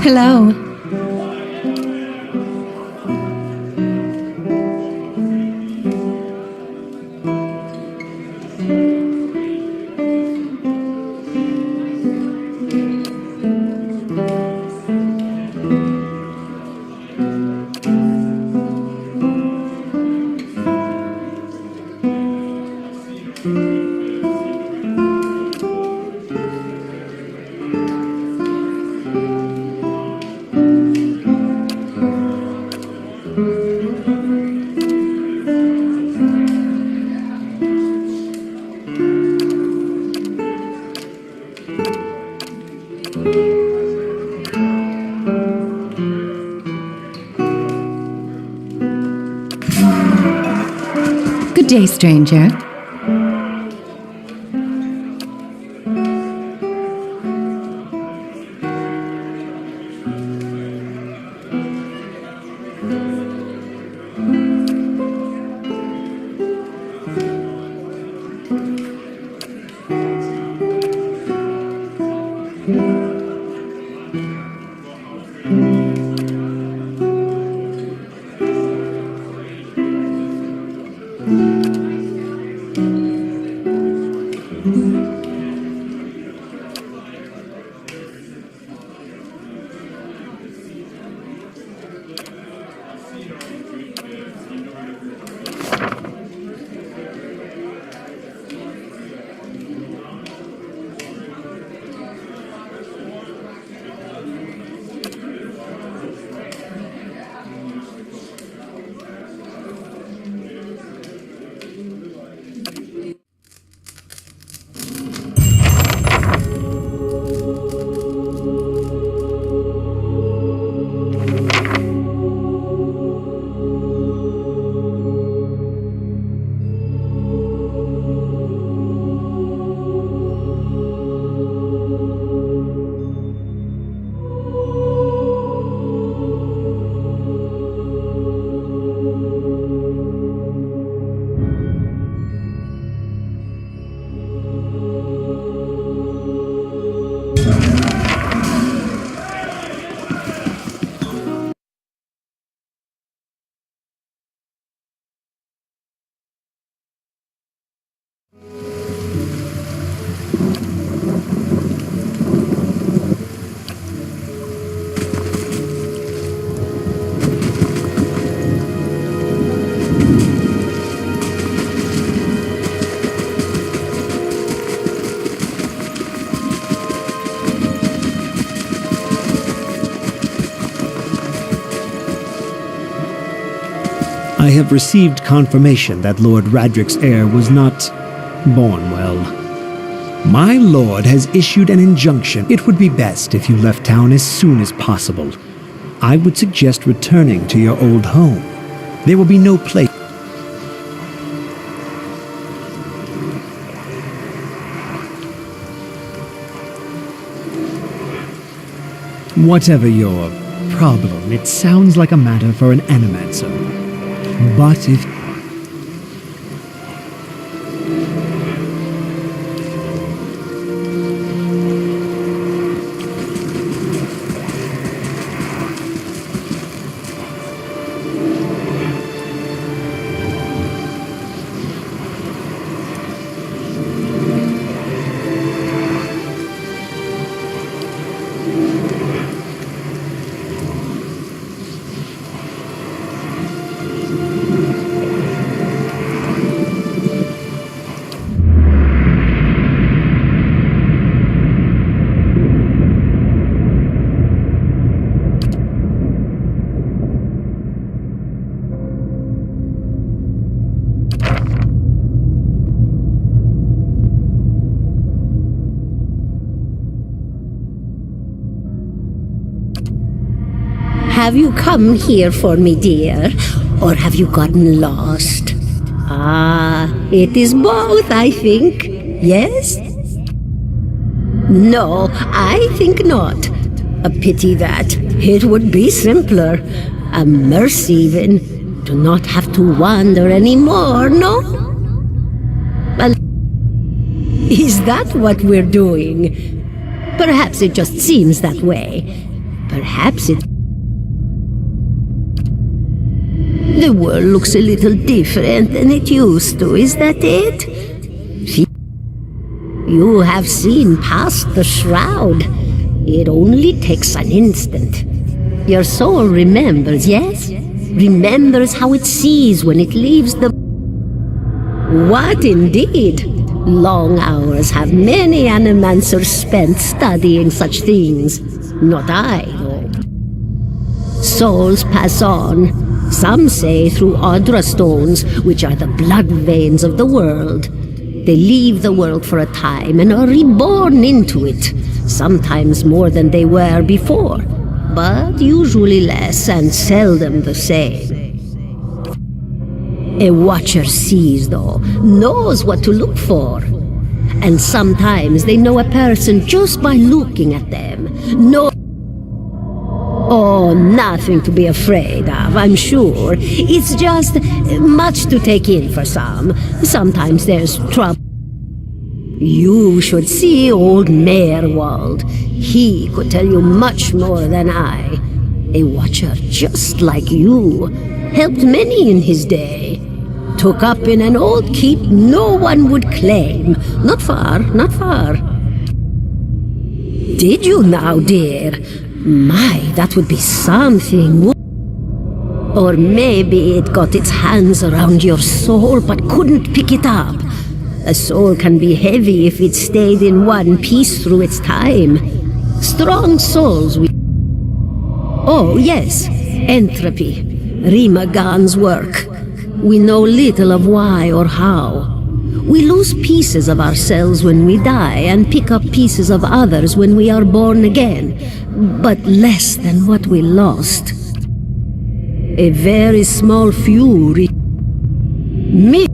Hello. Good day, stranger. I have received confirmation that Lord Radric's heir was not born well. My lord has issued an injunction. It would be best if you left town as soon as possible. I would suggest returning to your old home. There will be no place. Whatever your problem, it sounds like a matter for an animancer. But if... Have you come here for me, dear? Or have you gotten lost? Ah, it is both, I think. Yes? No, I think not. A pity that. It would be simpler, a mercy even, to not have to wander anymore, no? Well, is that what we're doing? Perhaps it just seems that way. Perhaps it... The world looks a little different than it used to, is that it? You have seen past the shroud. It only takes an instant. Your soul remembers, yes? Remembers how it sees when it leaves the... What indeed? Long hours have many animancers spent studying such things. Not I, though. Souls pass on. Some say through Audra stones, which are the blood veins of the world. They leave the world for a time and are reborn into it, sometimes more than they were before, but usually less and seldom the same. A watcher sees, though, knows what to look for. And sometimes they know a person just by looking at them. Oh, nothing to be afraid of, I'm sure. It's just much to take in for some. Sometimes there's trouble. You should see old Merwald. He could tell you much more than I. A watcher just like you. Helped many in his day. Took up in an old keep no one would claim. Not far, not far. Did you now, dear? My, that would be something. Or maybe it got its hands around your soul but couldn't pick it up. A soul can be heavy if it stayed in one piece through its time. Strong souls with... Oh, yes, entropy. Rimagan's work. We know little of why or how. We lose pieces of ourselves when we die and pick up pieces of others when we are born again, but less than what we lost. A very small few me.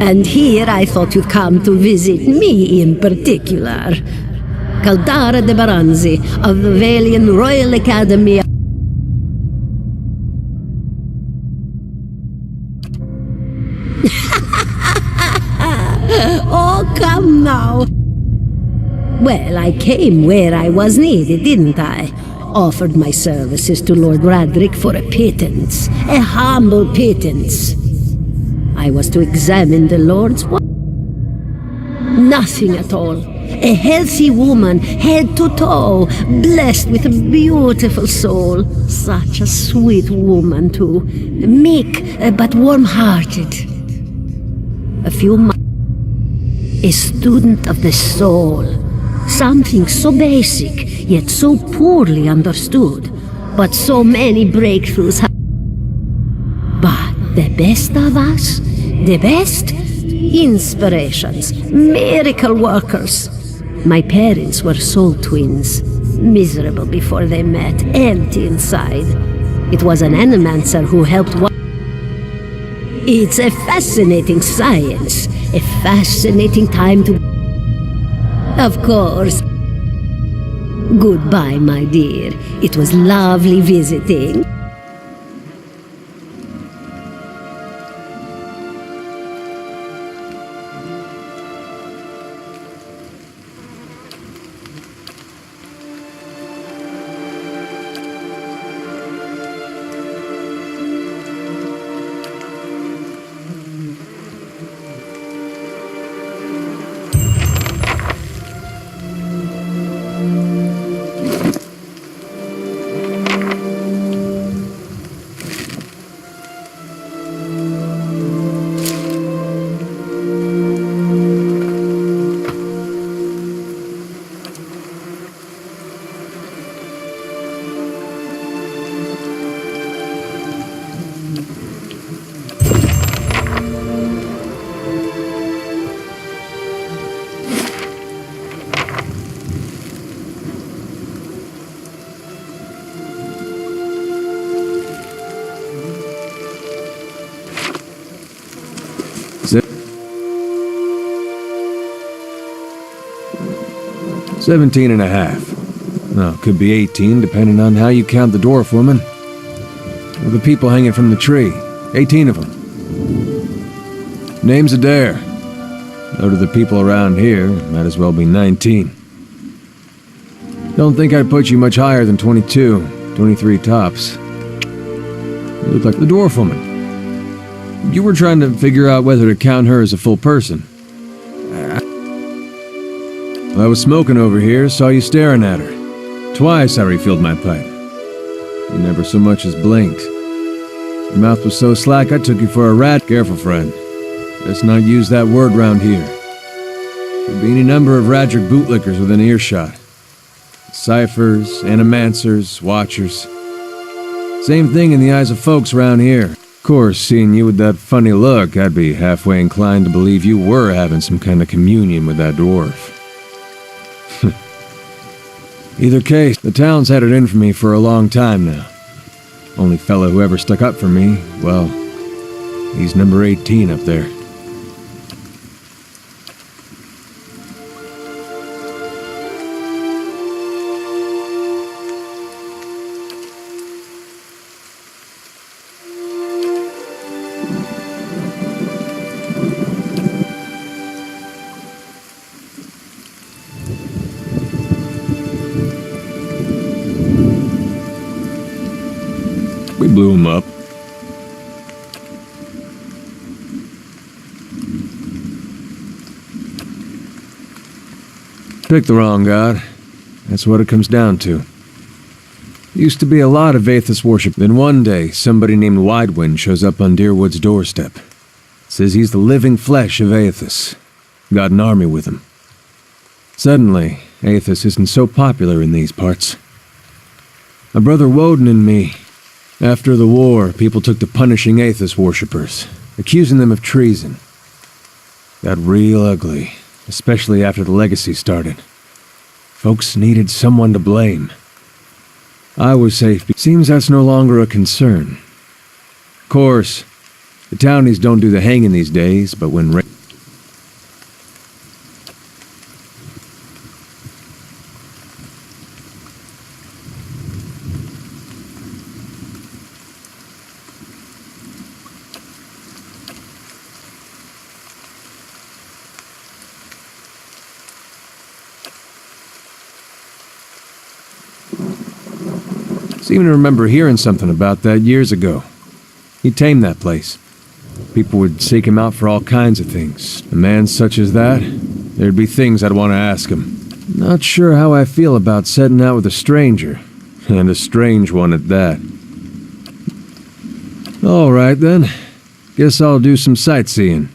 And here I thought you'd come to visit me in particular. Caldara de Baranzi of the Valian Royal Academy. Oh, come now. Well, I came where I was needed, didn't I? Offered my services to Lord Radric for a pittance, a humble pittance. I was to examine the Lord's... Nothing at all. A healthy woman, head to toe, blessed with a beautiful soul. Such a sweet woman, too. Meek, but warm-hearted. A few months... A student of the soul. Something so basic, yet so poorly understood. But so many breakthroughs have... But the best of us? The best? Inspirations, miracle workers. My parents were soul twins. Miserable before they met, empty inside. It was an animancer who helped... It's a fascinating science. A fascinating time to... Of course. Goodbye, my dear. It was lovely visiting. $17.5. Well, could be 18, depending on how you count the dwarf woman. Or the people hanging from the tree. 18 of them. Name's Adair. Though to the people around here, might as well be 19. Don't think I'd put you much higher than 22, 23 tops. You look like the dwarf woman. You were trying to figure out whether to count her as a full person. I was smoking over here, saw you staring at her. Twice I refilled my pipe. You never so much as blinked. Your mouth was so slack I took you for a rat. Careful, friend. Let's not use that word round here. There'd be any number of Radric bootlickers within earshot. Ciphers, animancers, watchers. Same thing in the eyes of folks round here. Of course, seeing you with that funny look, I'd be halfway inclined to believe you were having some kind of communion with that dwarf. Either case, the town's had it in for me for a long time now. Only fellow who ever stuck up for me, well, he's number 18 up there. We blew him up. Picked the wrong god. That's what it comes down to. Used to be a lot of Aethys worship. Then one day, somebody named Widewind shows up on Deerwood's doorstep. Says he's the living flesh of Aethys. Got an army with him. Suddenly, Aethys isn't so popular in these parts. My brother Woden and me. After the war, people took to punishing Aethys worshippers, accusing them of treason. Got real ugly, especially after the legacy started. Folks needed someone to blame. I was safe. Seems that's no longer a concern. Of course, the townies don't do the hanging these days, but when seem to remember hearing something about that years ago. He tamed that place. People would seek him out for all kinds of things. A man such as that, there'd be things I'd want to ask him. Not sure how I feel about setting out with a stranger, and a strange one at that. All right then. Guess I'll do some sightseeing.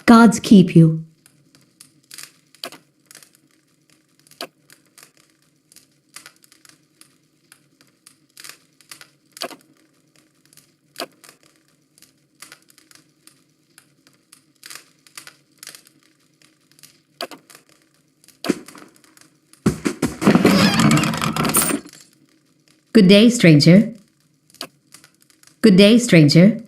Gods keep you. Good day, stranger. Good day, stranger.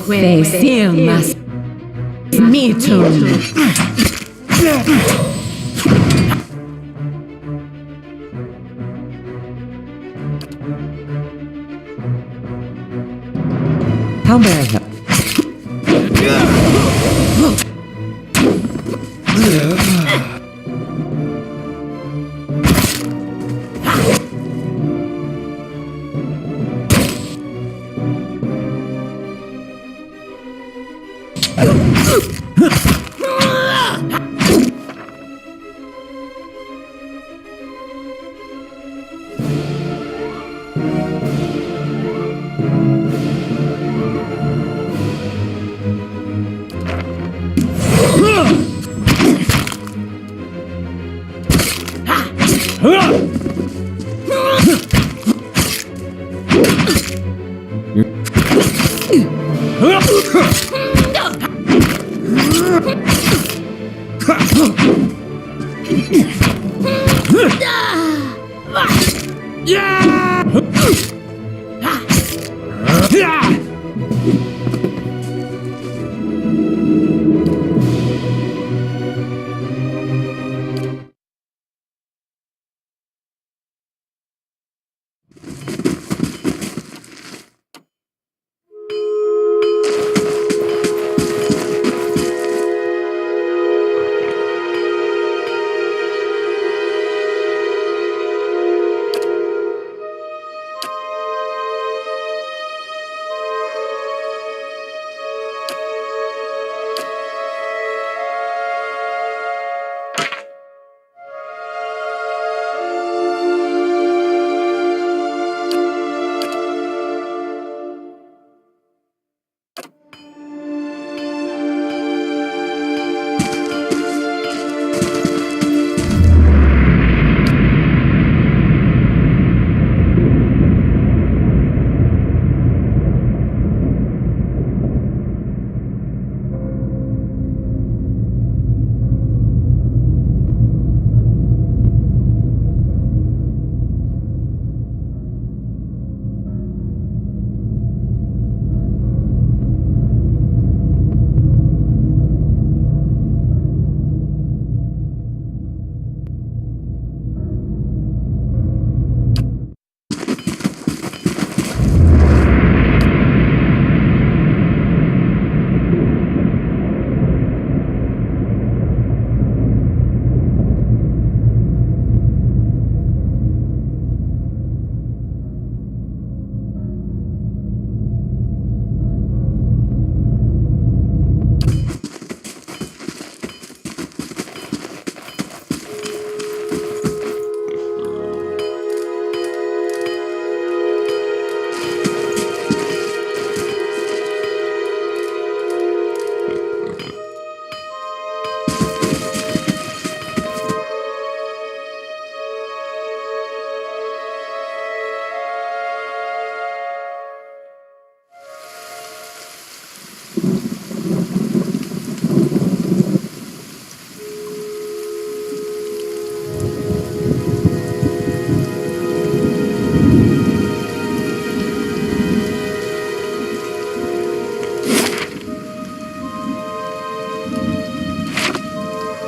Queste firmas mitum. How may I help?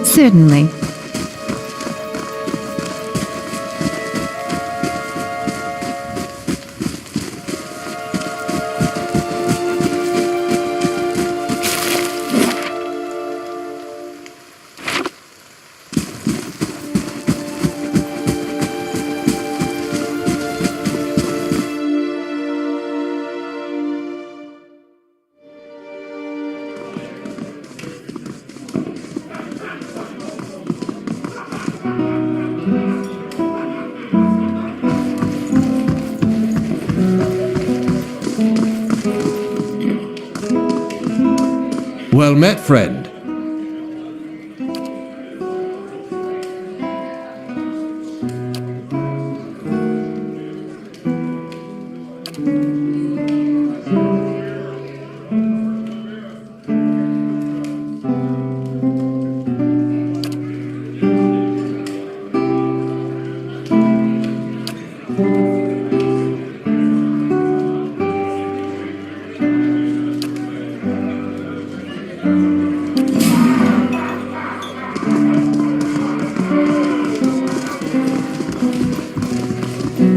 Certainly. Well met, friend.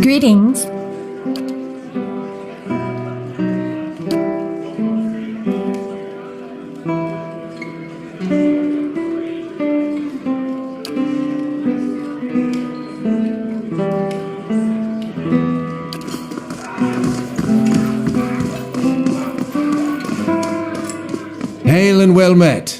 Greetings. Hail and well met.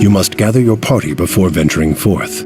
You must gather your party before venturing forth.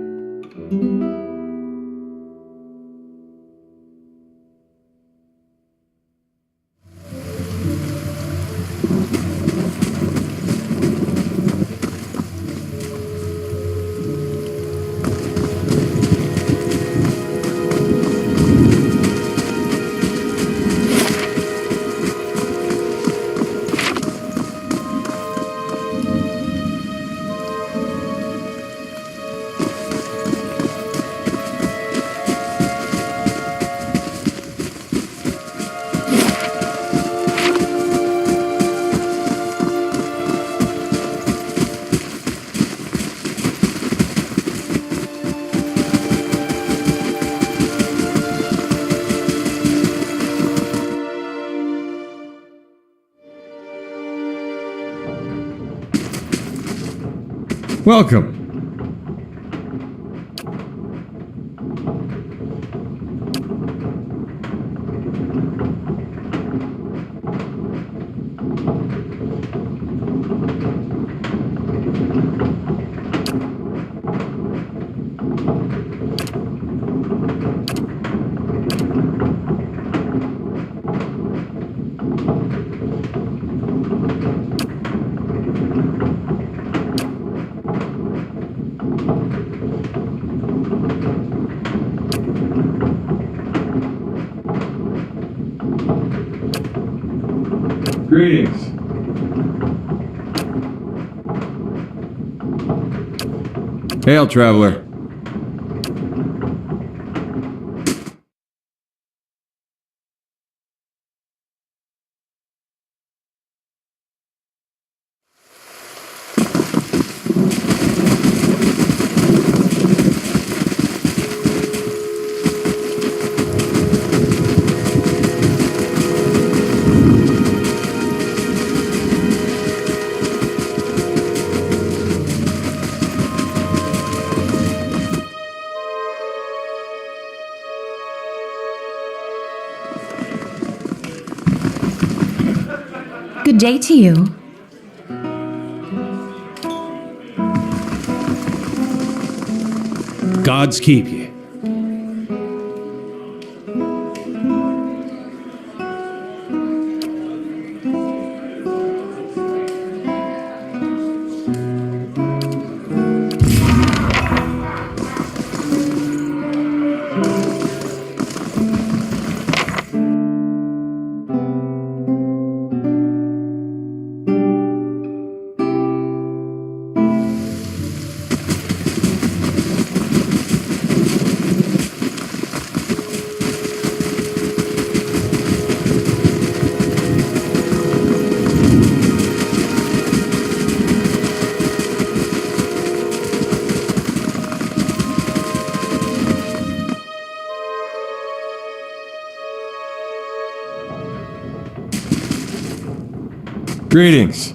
Welcome. Greetings. Hail, traveler. Good day to you. Gods keep you. Greetings.